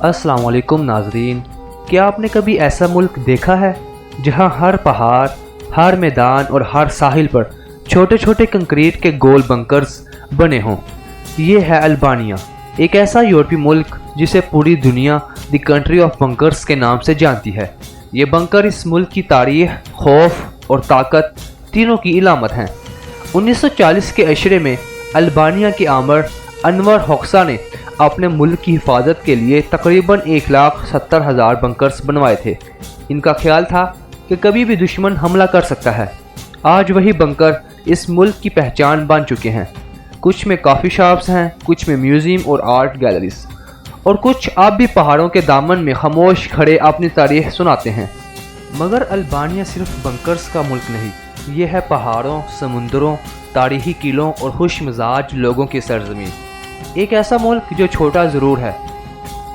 अस्सलाम वालेकुम नाजरीन, क्या आपने कभी ऐसा मुल्क देखा है जहां हर पहाड़, हर मैदान और हर साहिल पर छोटे छोटे कंक्रीट के गोल बंकर्स बने हों? ये है अल्बानिया, एक ऐसा यूरोपीय मुल्क जिसे पूरी दुनिया द कंट्री ऑफ बंकर्स के नाम से जानती है। ये बंकर इस मुल्क की तारीख, खौफ और ताकत तीनों की इलामत हैं। 1940 के अशरे में अल्बानिया के आमर अनवर होक्सा ने अपने मुल्क की हिफाजत के लिए तकरीबन 1,70,000 बंकर्स बनवाए थे। इनका ख्याल था कि कभी भी दुश्मन हमला कर सकता है। आज वही बंकर इस मुल्क की पहचान बन चुके हैं। कुछ में कॉफ़ी शॉप्स हैं, कुछ में म्यूज़ियम और आर्ट गैलरीज, और कुछ आप भी पहाड़ों के दामन में खामोश खड़े अपनी तारीख सुनाते हैं। मगर अल्बानिया सिर्फ बंकर्स का मुल्क नहीं, ये है पहाड़ों, समुंदरों, तारीखी किलों और खुश मिजाज लोगों की सरजमीन। एक ऐसा मुल्क जो छोटा ज़रूर है,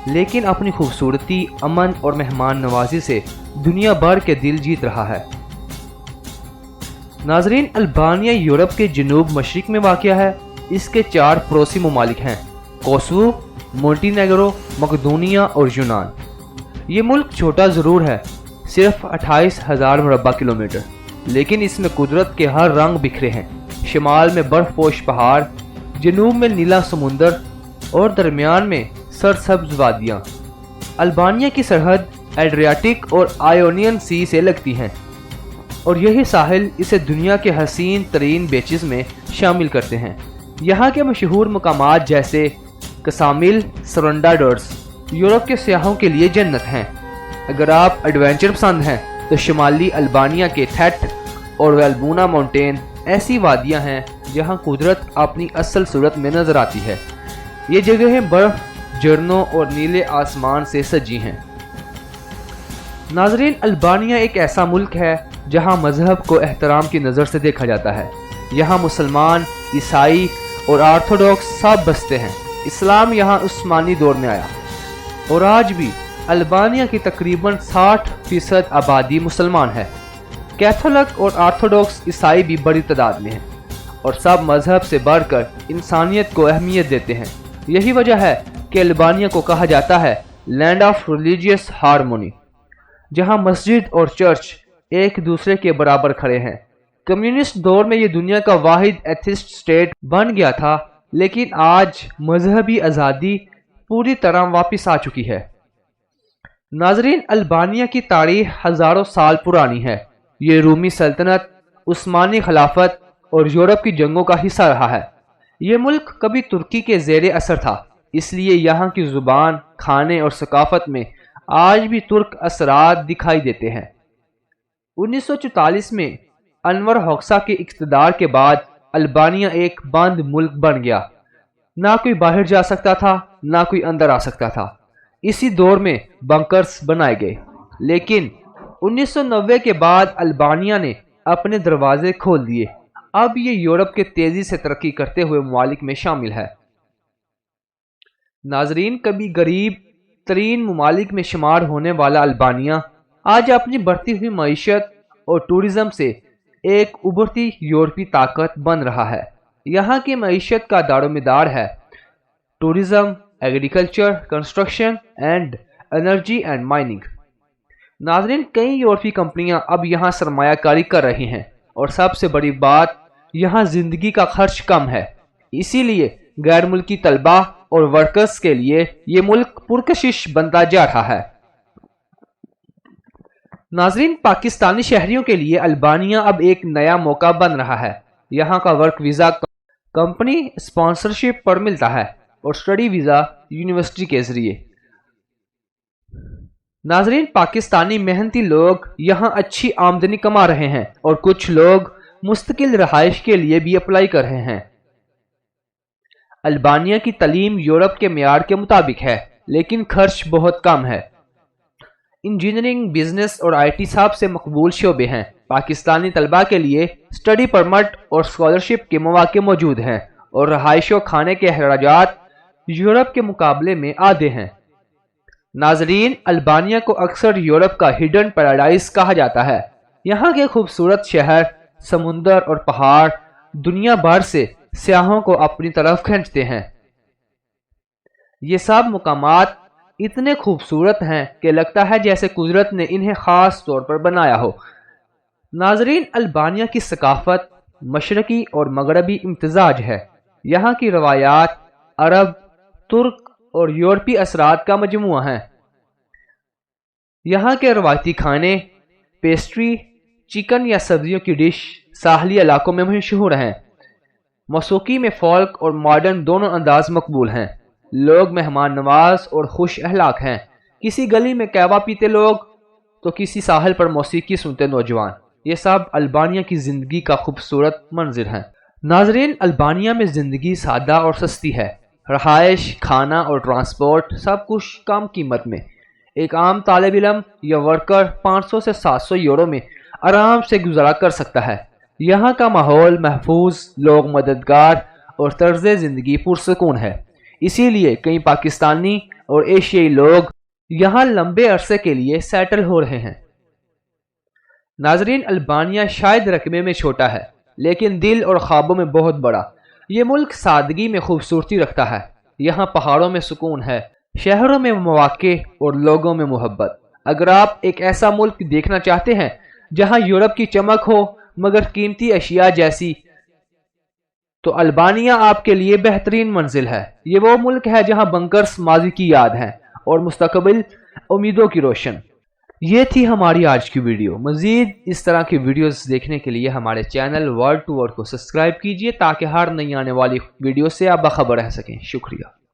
लेकिन अपनी खूबसूरती, अमन और मेहमान नवाजी से दुनिया भर के दिल जीत रहा है। नाजरीन, अल्बानिया यूरोप के जनूब मशरिक में वाक़या है। इसके 4 पड़ोसी ममालिक हैं: कोसोवो, मोंटेनेग्रो, मकदोनिया और यूनान। ये मुल्क छोटा ज़रूर है, सिर्फ 28,000 मुरब्बा किलोमीटर, लेकिन इसमें कुदरत के हर रंग बिखरे हैं। शिमाल में बर्फपोश पहाड़, जनूब में नीला समुंदर और दरमियान में सरसब्ज वादियाँ। अल्बानिया की सरहद एड्रियाटिक और आयोनियन सी से लगती हैं, और यही साहिल इसे दुनिया के हसीन तरीन बीचेस में शामिल करते हैं। यहाँ के मशहूर मकामात जैसे कसामिल, सरंडाडर्स यूरोप के सियाहों के लिए जन्नत हैं। अगर आप एडवेंचर पसंद हैं तो शिमाली अल्बानिया के थेट और वेलबूना माउंटेन ऐसी वादियाँ हैं जहाँ कुदरत अपनी असल सूरत में नजर आती है। ये जगहें बर्फ, झरनों और नीले आसमान से सजी हैं। नाजरीन, अल्बानिया एक ऐसा मुल्क है जहाँ मजहब को एहतराम की नज़र से देखा जाता है। यहाँ मुसलमान, ईसाई और ऑर्थोडॉक्स सब बसते हैं। इस्लाम यहाँ उस्मानी दौर में आया, और आज भी अल्बानिया की तकरीबन 60% आबादी मुसलमान है। कैथोलिक और ऑर्थोडॉक्स ईसाई भी बड़ी तादाद में हैं, और सब मजहब से बढ़कर इंसानियत को अहमियत देते हैं। यही वजह है कि अल्बानिया को कहा जाता है लैंड ऑफ रिलीजियस हार्मोनी, जहाँ मस्जिद और चर्च एक दूसरे के बराबर खड़े हैं। कम्युनिस्ट दौर में ये दुनिया का वाहिद एथिस्ट स्टेट बन गया था, लेकिन आज मजहबी आज़ादी पूरी तरह वापस आ चुकी है। नाजरीन, अल्बानिया की तारीख हज़ारों साल पुरानी है। ये रूमी सल्तनत, उस्मानी खिलाफत और यूरोप की जंगों का हिस्सा रहा है। ये मुल्क कभी तुर्की के ज़ेरे असर था, इसलिए यहाँ की ज़ुबान, खाने और सकाफत में आज भी तुर्क असरात दिखाई देते हैं। 1944 में अनवर होक्सा के इक़्तिदार के बाद अल्बानिया एक बंद मुल्क बन गया। ना कोई बाहर जा सकता था, ना कोई अंदर आ सकता था। इसी दौर में बंकर्स बनाए गए, लेकिन 1990 के बाद अल्बानिया ने अपने दरवाजे खोल दिए। अब ये यूरोप के तेजी से तरक्की करते हुए ममालिक में शामिल है। नाजरीन, कभी गरीब तरीन ममालिक में शुमार होने वाला अल्बानिया आज अपनी बढ़ती हुई मईशत और टूरिज्म से एक उभरती यूरोपीय ताकत बन रहा है। यहाँ की मईशत का दारोमदार है tourism, agriculture, construction and energy and mining. नाजरीन, कई यूरोपीय कंपनियां अब यहाँ सरमायाकारी कर रही हैं, और सबसे बड़ी बात, यहाँ जिंदगी का खर्च कम है। इसीलिए गैर मुल्की तलबा और वर्कर्स के लिए ये मुल्क पुरकशिश बनता जा रहा है। नाजरीन, पाकिस्तानी शहरियों के लिए अल्बानिया अब एक नया मौका बन रहा है। यहाँ का वर्क वीज़ा कंपनी स्पॉन्सरशिप पर मिलता है, और स्टडी वीज़ा यूनिवर्सिटी के जरिए। नाजरीन, पाकिस्तानी मेहनती लोग यहाँ अच्छी आमदनी कमा रहे हैं, और कुछ लोग मुस्तकिल रहाइश के लिए भी अप्लाई कर रहे हैं। अल्बानिया की तालीम यूरोप के मेयार के मुताबिक है, लेकिन खर्च बहुत कम है। इंजीनियरिंग, बिजनेस और IT सबसे मकबूल शोबे हैं। पाकिस्तानी तलबा के लिए स्टडी परमिट और स्कॉलरशिप के मौके मौजूद हैं, और रहाइश और खाने के अखराजात यूरोप के मुकाबले में आधे हैं। नाजरीन, अल्बानिया को अक्सर यूरोप का हिडन पैराडाइज कहा जाता है। यहाँ के खूबसूरत शहर, समुंदर और पहाड़ दुनिया भर से सियाहों को अपनी तरफ खींचते हैं। ये सब मुकामात اتنے خوبصورت ہیں کہ لگتا ہے جیسے قدرت نے انہیں خاص طور پر بنایا ہو۔ ناظرین، البانیہ کی ثقافت مشرقی اور مغربی امتزاج ہے۔ یہاں کی روایات عرب، ترک اور یورپی اثرات کا مجموعہ ہیں۔ یہاں کے روایتی کھانے، پیسٹری، چکن یا سبزیوں کی ڈش ساحلی علاقوں میں مشہور ہیں۔ موسیقی میں فولک اور ماڈرن دونوں انداز مقبول ہیں۔ لوگ مہمان نواز اور خوش اخلاق ہیں۔ کسی گلی میں قہوہ پیتے لوگ تو کسی ساحل پر موسیقی سنتے نوجوان۔ یہ سب البانیہ کی زندگی کا خوبصورت منظر ہیں۔ ناظرین، البانیہ میں زندگی سادہ اور سستی ہے۔ رہائش، کھانا اور ٹرانسپورٹ سب کچھ کم قیمت میں۔ ایک عام طالب علم یا ورکر 500 سے 700 یورو میں آرام سے گزارا کر سکتا ہے۔ یہاں کا ماحول محفوظ، لوگ مددگار اور طرز زندگی پرسکون ہے۔ اسی لیے کئی پاکستانی اور ایشیائی لوگ یہاں لمبے عرصے کے لیے سیٹل ہو رہے ہیں۔ ناظرین، البانیہ شاید رقبے میں چھوٹا ہے لیکن دل اور خوابوں میں بہت بڑا۔ یہ ملک سادگی میں خوبصورتی رکھتا ہے۔ یہاں پہاڑوں میں سکون ہے، شہروں میں مواقع اور لوگوں میں محبت۔ اگر آپ ایک ایسا ملک دیکھنا چاہتے ہیں جہاں یورپ کی چمک ہو مگر قیمتی اشیاء جیسی، تو البانیہ آپ کے لیے بہترین منزل ہے۔ یہ وہ ملک ہے جہاں بنکرز ماضی کی یاد ہیں اور مستقبل امیدوں کی روشن۔ یہ تھی ہماری آج کی ویڈیو۔ مزید اس طرح کی ویڈیوز دیکھنے کے لیے ہمارے چینل ورلڈ ٹو ورلڈ کو سبسکرائب کیجیے تاکہ ہر نئی آنے والی ویڈیو سے آپ باخبر رہ سکیں۔ شکریہ۔